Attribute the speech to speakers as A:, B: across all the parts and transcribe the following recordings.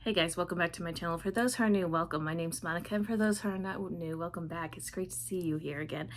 A: Hey guys, welcome back to my channel. For those who are new, welcome. My name's Monica, and for those who are not new, welcome back. It's great to see you here again.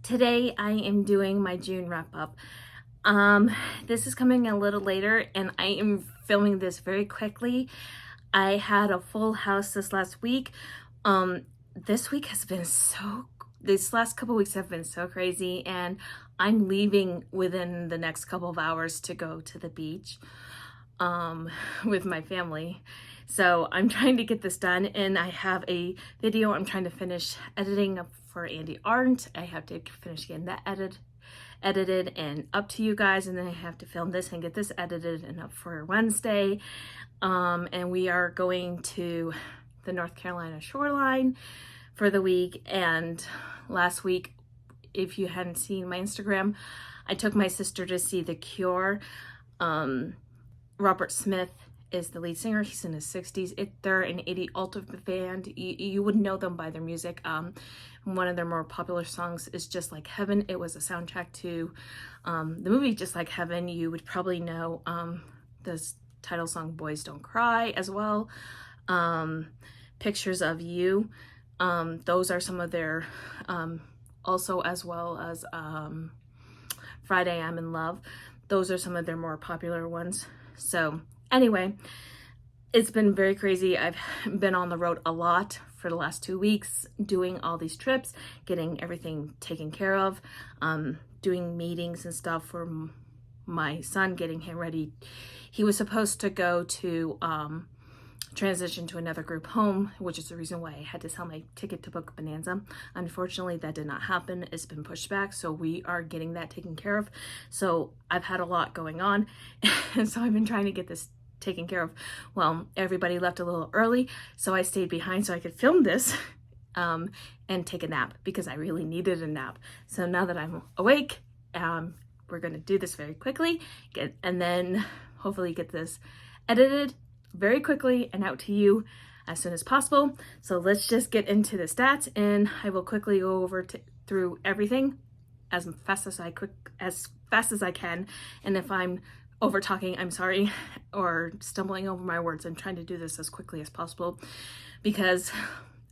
A: Today I am doing my June wrap up. This is coming a little later, and I am filming this very quickly. I had a full house this last week. This week has been these last couple weeks have been so crazy, and I'm leaving within the next couple of hours to go to the beach with my family. So I'm trying to get this done, and I have a video I'm trying to finish editing for Andy Arndt. I have to finish getting that edited and up to you guys, and then I have to film this and get this edited and up for Wednesday. And we are going to the North Carolina shoreline for the week. And last week, if you hadn't seen my Instagram, I took my sister to see The Cure. Robert Smith is the lead singer. He's in his 60s. They're an 80s ultimate band. You would know them by their music. One of their more popular songs is Just Like Heaven. It was a soundtrack to the movie Just Like Heaven. You would probably know the title song Boys Don't Cry as well. Pictures of You. Those are some of their, also as well as Friday I'm in Love. Those are some of their more popular ones. So anyway, it's been very crazy. I've been on the road a lot for the last 2 weeks, doing all these trips, getting everything taken care of, doing meetings and stuff for my son, getting him ready. He was supposed to go to transition to another group home, which is the reason why I had to sell my ticket to Book Bonanza. Unfortunately, that did not happen. It's been pushed back, so we are getting that taken care of. So I've had a lot going on, and so I've been trying to get this taken care of. Well, everybody left a little early, so I stayed behind so I could film this and take a nap, because I really needed a nap. So now that I'm awake, we're going to do this very quickly, and then hopefully get this edited very quickly and out to you as soon as possible. So let's just get into the stats, and I will quickly go over through everything as fast as I can. And if I'm over talking, I'm sorry, or stumbling over my words. I'm trying to do this as quickly as possible because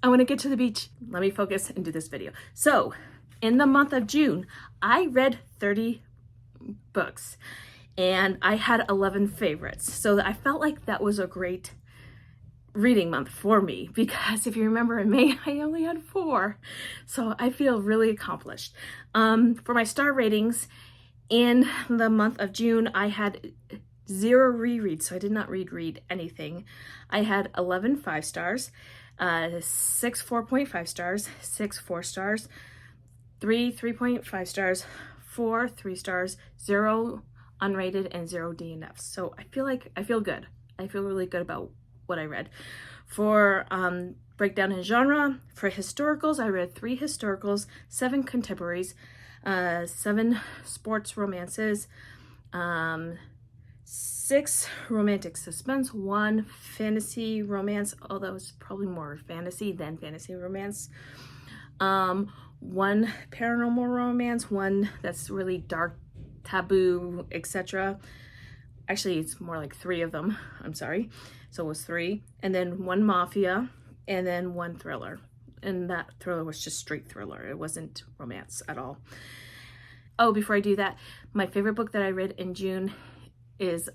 A: I want to get to the beach. Let me focus and do this video. So in the month of June, I read 30 books. And I had 11 favorites. So I felt like that was a great reading month for me, because if you remember in May, I only had 4. So I feel really accomplished. For my star ratings, in the month of June, I had 0 rereads. So I did not read anything. I had 11 5 stars, 6 4.5 stars, 6 4 stars, 3 3.5 stars, 4 3 stars, 0 unrated, and 0 DNFs. So I feel good. I feel really good about what I read. For breakdown in genre, for historicals, I read 3 historicals, 7 contemporaries, 7 sports romances, 6 romantic suspense, 1 fantasy romance, although it's probably more fantasy than fantasy romance, 1 paranormal romance, 1 that's really dark, taboo, etc. Actually, it's more like 3 of them. I'm sorry. So it was 3. And then 1 mafia, and then 1 thriller. And that thriller was just straight thriller. It wasn't romance at all. Oh, before I do that, my favorite book that I read in June is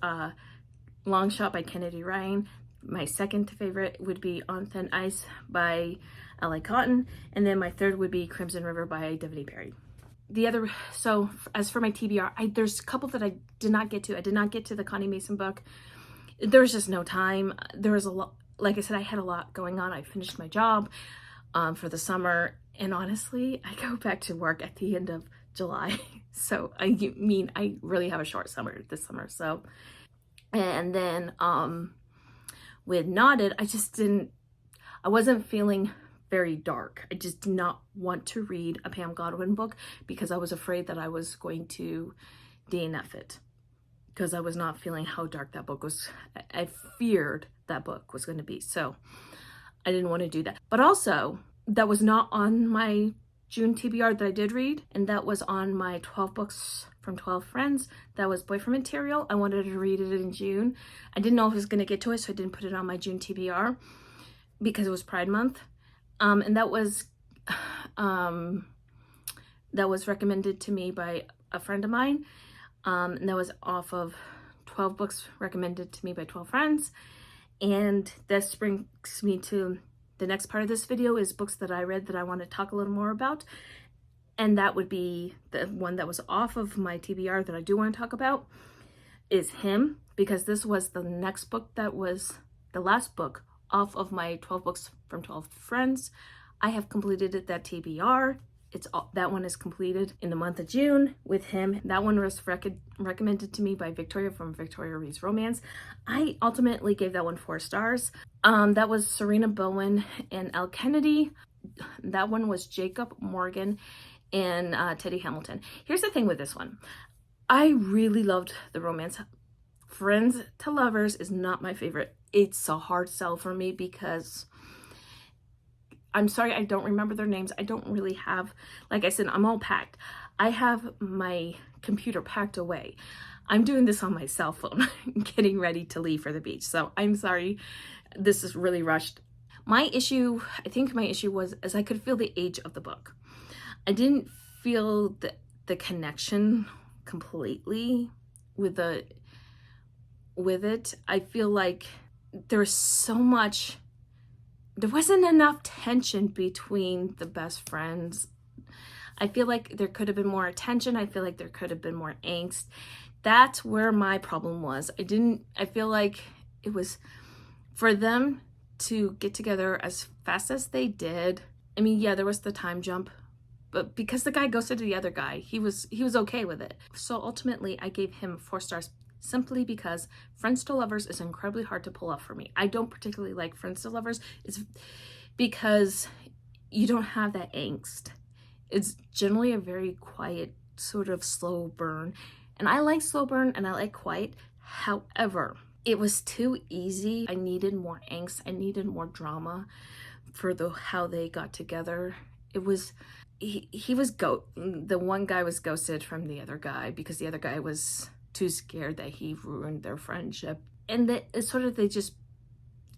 A: Long Shot by Kennedy Ryan. My second favorite would be On Thin Ice by Elle Cotton. And then my third would be Crimson River by Devney. So as for my TBR, there's a couple that I did not get to. I did not get to the Connie Mason book. There was just no time. There was a lot, like I said, I had a lot going on. I finished my job for the summer, and honestly, I go back to work at the end of July. So I really have a short summer this summer. So, and then with Knotted, I wasn't feeling very dark. I just did not want to read a Pam Godwin book because I was afraid that I was going to DNF it, because I was not feeling how dark that book was. I feared that book was going to be. So I didn't want to do that. But also, that was not on my June TBR that I did read, and that was on my 12 books from 12 friends. That was boyfriend material. I wanted to read it in June. I didn't know if I was going to get to it, so I didn't put it on my June TBR because it was Pride Month. And that was recommended to me by a friend of mine. And that was off of 12 books recommended to me by 12 friends. And this brings me to the next part of this video, is books that I read that I want to talk a little more about. And that would be the one that was off of my TBR that I do want to talk about, is him, because this was the next book that was the last book off of my 12 books from 12 friends. I have completed that TBR. That one is completed in the month of June with him. That one was recommended to me by Victoria from Victoria Reads Romance. I ultimately gave that one 4 stars. That was Sarina, Bowen, and Elle Kennedy. That one was Jacob Morgan and Teddy Hamilton. Here's the thing with this one. I really loved the romance. Friends to Lovers is not my favorite. It's a hard sell for me because I'm sorry, I don't remember their names. I don't really have, like I said, I'm all packed. I have my computer packed away. I'm doing this on my cell phone, getting ready to leave for the beach. So I'm sorry, this is really rushed. I think my issue was, as I could feel the age of the book. I didn't feel the connection completely with it. I feel like there's so much, there wasn't enough tension between the best friends. I feel like there could have been more attention. I feel like there could have been more angst. That's where my problem was. I feel like it was for them to get together as fast as they did. I mean, yeah, there was the time jump, but because the guy ghosted the other guy, he was okay with it. So ultimately I gave him 4 stars, simply because Friends to Lovers is incredibly hard to pull off for me. I don't particularly like Friends to Lovers. It's because you don't have that angst. It's generally a very quiet, sort of slow burn. And I like slow burn and I like quiet. However, it was too easy. I needed more angst. I needed more drama for how they got together. It was, the one guy was ghosted from the other guy because the other guy was too scared that he ruined their friendship. And they just,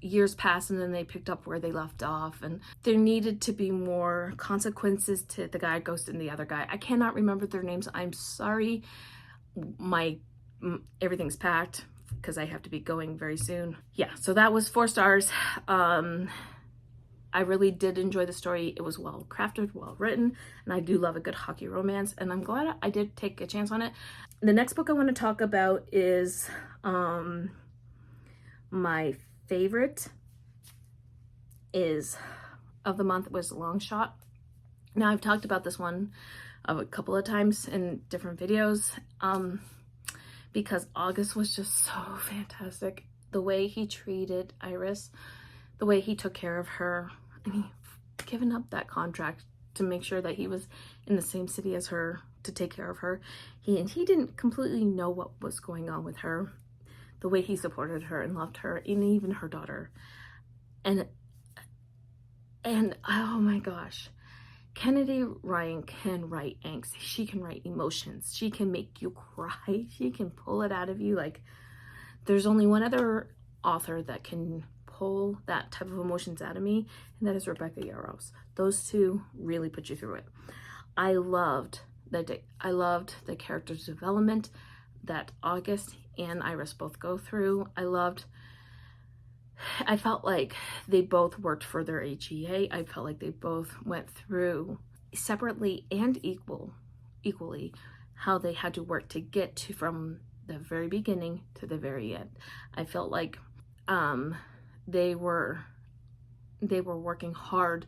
A: years passed and then they picked up where they left off, and there needed to be more consequences to the guy ghosting the other guy. I cannot remember their names. I'm sorry. Everything's packed because I have to be going very soon. Yeah, so that was 4 stars. I really did enjoy the story. It was well crafted, well written, and I do love a good hockey romance, and I'm glad I did take a chance on it. The next book I want to talk about is my favorite of the month was Long Shot. Now, I've talked about this one a couple of times in different videos because August was just so fantastic. The way he treated Iris, the way he took care of her. I mean, giving up that contract to make sure that he was in the same city as her to take care of her. He didn't completely know what was going on with her. The way he supported her and loved her, and even her daughter. And oh my gosh, Kennedy Ryan can write angst. She can write emotions. She can make you cry. She can pull it out of you. Like, there's only one other author that can pull that type of emotions out of me, and that is Rebecca Yarros. Those two really put you through it. I loved the character's development that August and Iris both go through. I felt like they both worked for their HEA. I felt like they both went through separately and equally how they had to work to get to from the very beginning to the very end. I felt like they were working hard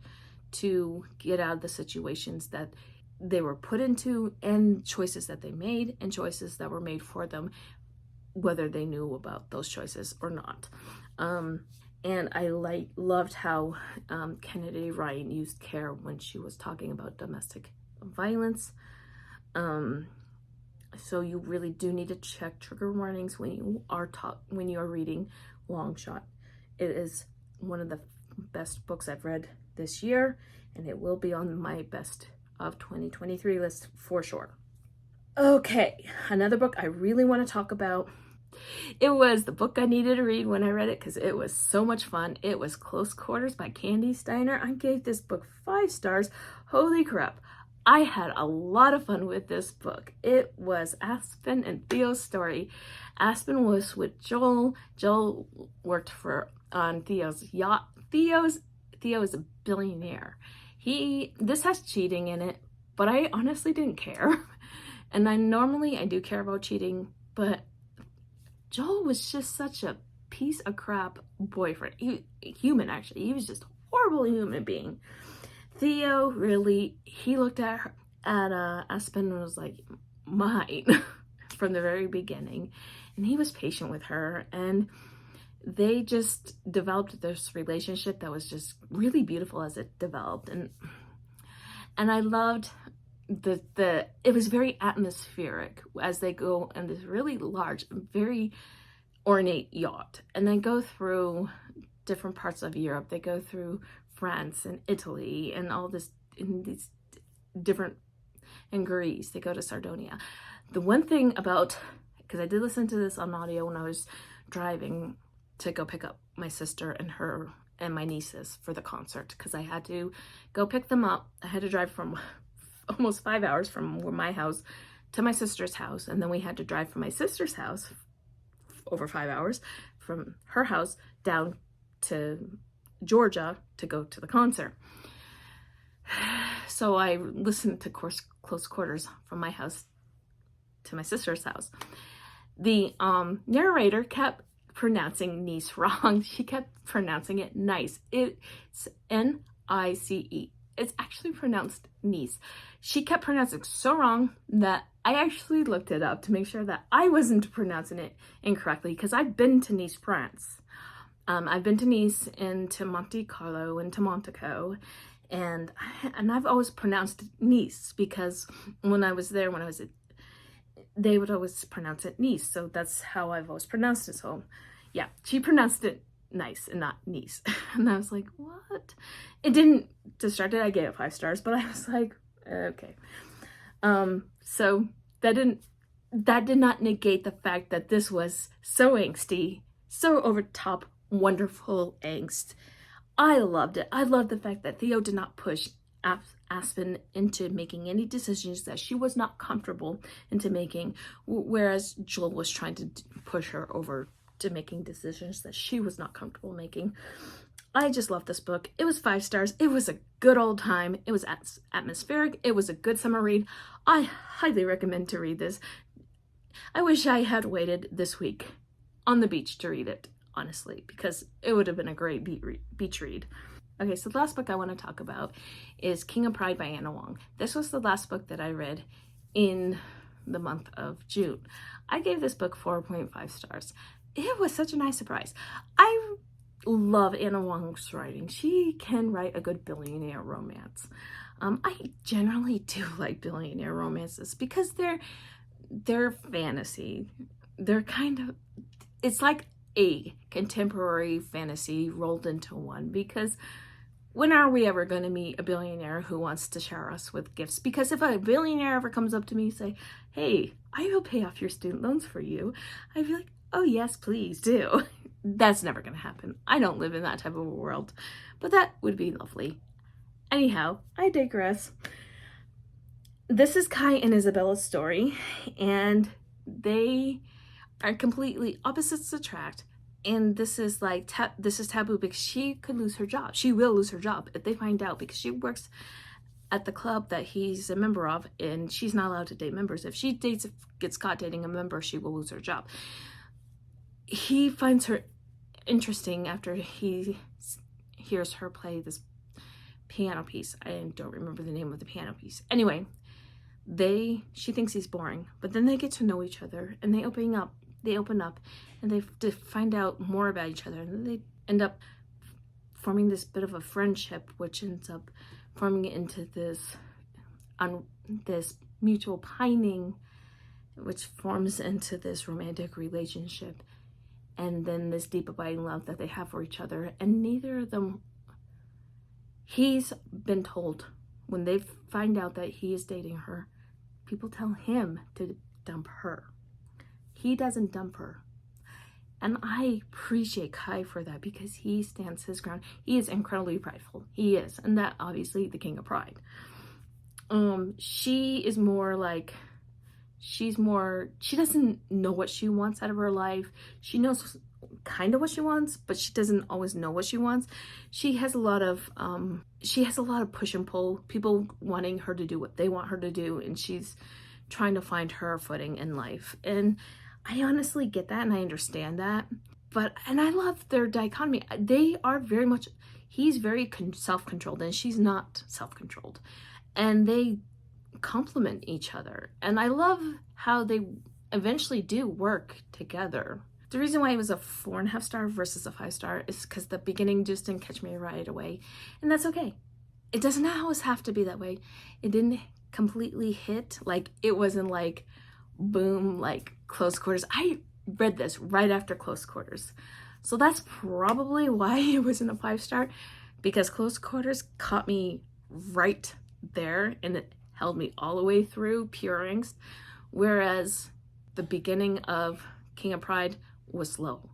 A: to get out of the situations that they were put into, and choices that they made, and choices that were made for them, whether they knew about those choices or not. And I loved how Kennedy Ryan used care when she was talking about domestic violence. So you really do need to check trigger warnings when you are reading Long Shot. It is one of the best books I've read this year, and it will be on my best of 2023 list for sure. Okay, another book I really want to talk about. It was the book I needed to read when I read it because it was so much fun. It was Close Quarters by Kandi, Steiner. I gave this book 5 stars. Holy crap. I had a lot of fun with this book. It was Aspen and Theo's story. Aspen was with Joel. Joel worked on Theo's yacht. Theo is a billionaire. This has cheating in it, but I honestly didn't care. And I do care about cheating, but Joel was just such a piece of crap boyfriend. Human, actually. He was just a horrible human being. Theo, really, he looked at Aspen and was like, mine, from the very beginning. And he was patient with her. And they just developed this relationship that was just really beautiful as it developed. And I loved it was very atmospheric as they go in this really large, very ornate yacht, and then go through different parts of Europe. They go through France and Italy and all this in these different, and Greece. They go to Sardinia. The one thing about, because I did listen to this on audio when I was driving to go pick up my sister and my nieces for the concert, because I had to go pick them up. I had to drive from almost 5 hours from my house to my sister's house, and then we had to drive from my sister's house over 5 hours from her house down to Georgia to go to the concert. So I listened to Close Quarters from my house to my sister's house. The narrator kept pronouncing Nice wrong. She kept pronouncing it nice. It's Nice. It's actually pronounced Nice. She kept pronouncing it so wrong that I actually looked it up to make sure that I wasn't pronouncing it incorrectly, because I've been to Nice, France. I've been to Nice and to Monte Carlo and to Monaco, and I've always pronounced Nice because when I was there, they would always pronounce it Nice, so that's how I've always pronounced it. So yeah, she pronounced it nice and not Nice. And I was like, what? It didn't distract it. I gave it 5 stars, but I was like, okay. So that did not negate the fact that this was so angsty, so over top, wonderful angst. I loved it. I loved the fact that Theo did not push Aspen into making any decisions that she was not comfortable into making, whereas Joel was trying to push her over to making decisions that she was not comfortable making. I just love this book. It was 5 stars. It was a good old time. It was atmospheric. It was a good summer read. I highly recommend to read this. I wish I had waited this week on the beach to read it, honestly, because it would have been a great beach read. Okay, so the last book I want to talk about is King of Pride by Huang. This was the last book that I read in the month of June. I gave this book 4.5 stars. It was such a nice surprise. I love Huang's writing. She can write a good billionaire romance. I generally do like billionaire romances because they're fantasy. They're kind of, it's like a contemporary fantasy rolled into one, because when are we ever going to meet a billionaire who wants to shower us with gifts? Because if a billionaire ever comes up to me and say, hey, I will pay off your student loans for you, I'd be like, oh yes, please do. That's never going to happen. I don't live in that type of a world, but that would be lovely. Anyhow, I digress. This is Kai and Isabella's story, and they are completely opposites attract. And this is like, this is taboo because she could lose her job. She will lose her job if they find out, because she works at the club that he's a member of, and she's not allowed to date members. If she gets caught dating a member, she will lose her job. He finds her interesting after he hears her play this piano piece. I don't remember the name of the piano piece. Anyway, she thinks he's boring, but then they get to know each other, and they open up and they find out more about each other, and then they end up forming this bit of a friendship, which ends up forming into this mutual pining, which forms into this romantic relationship, and then this deep abiding love that they have for each other. And neither of them, he's been told when they find out that he is dating her, people tell him to dump her. He doesn't dump her. And I appreciate Kai for that because he stands his ground. He is incredibly prideful. He is. And that obviously the king of pride. She is more like, she doesn't know what she wants out of her life. She knows kind of what she wants, but she doesn't always know what she wants. She has a lot of push and pull, people wanting her to do what they want her to do, and she's trying to find her footing in life. And I honestly get that and I understand that. And I love their dichotomy. They are very much, he's very self-controlled and she's not self-controlled. And they complement each other. And I love how they eventually do work together. The reason why it was a 4.5 star versus a 5 star is because the beginning just didn't catch me right away. And that's okay. It doesn't always have to be that way. It didn't completely hit. Like, it wasn't like, boom, like Close Quarters. I read this right after Close Quarters. So that's probably why it wasn't a 5 star, because Close Quarters caught me right there and it held me all the way through, pure angst, whereas the beginning of King of Pride was slow.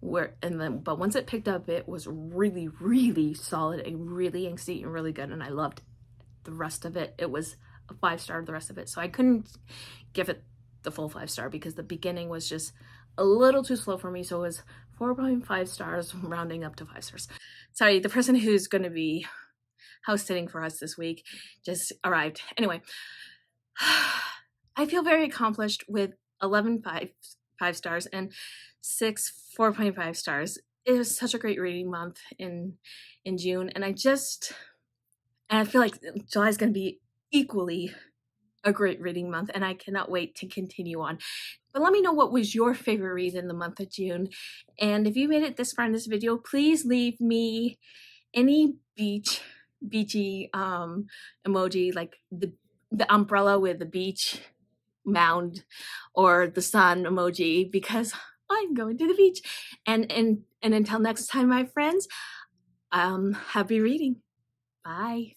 A: But once it picked up, it was really, really solid and really angsty and really good, and I loved the rest of it. It was a 5 star, the rest of it. So I couldn't give it the full 5 star because the beginning was just a little too slow for me. So it was 4.5 stars, rounding up to 5 stars. Sorry, the person who's going to be house sitting for us this week just arrived. Anyway, I feel very accomplished with 11 5 stars and 6 4.5 stars. It was such a great reading month in June, and I feel like July is going to be equally a great reading month, and I cannot wait to continue on. But let me know what was your favorite read in the month of June, and if you made it this far in this video, please leave me any beachy emoji, like the umbrella with the beach mound or the sun emoji, because I'm going to the beach. And until next time, my friends, happy reading. Bye.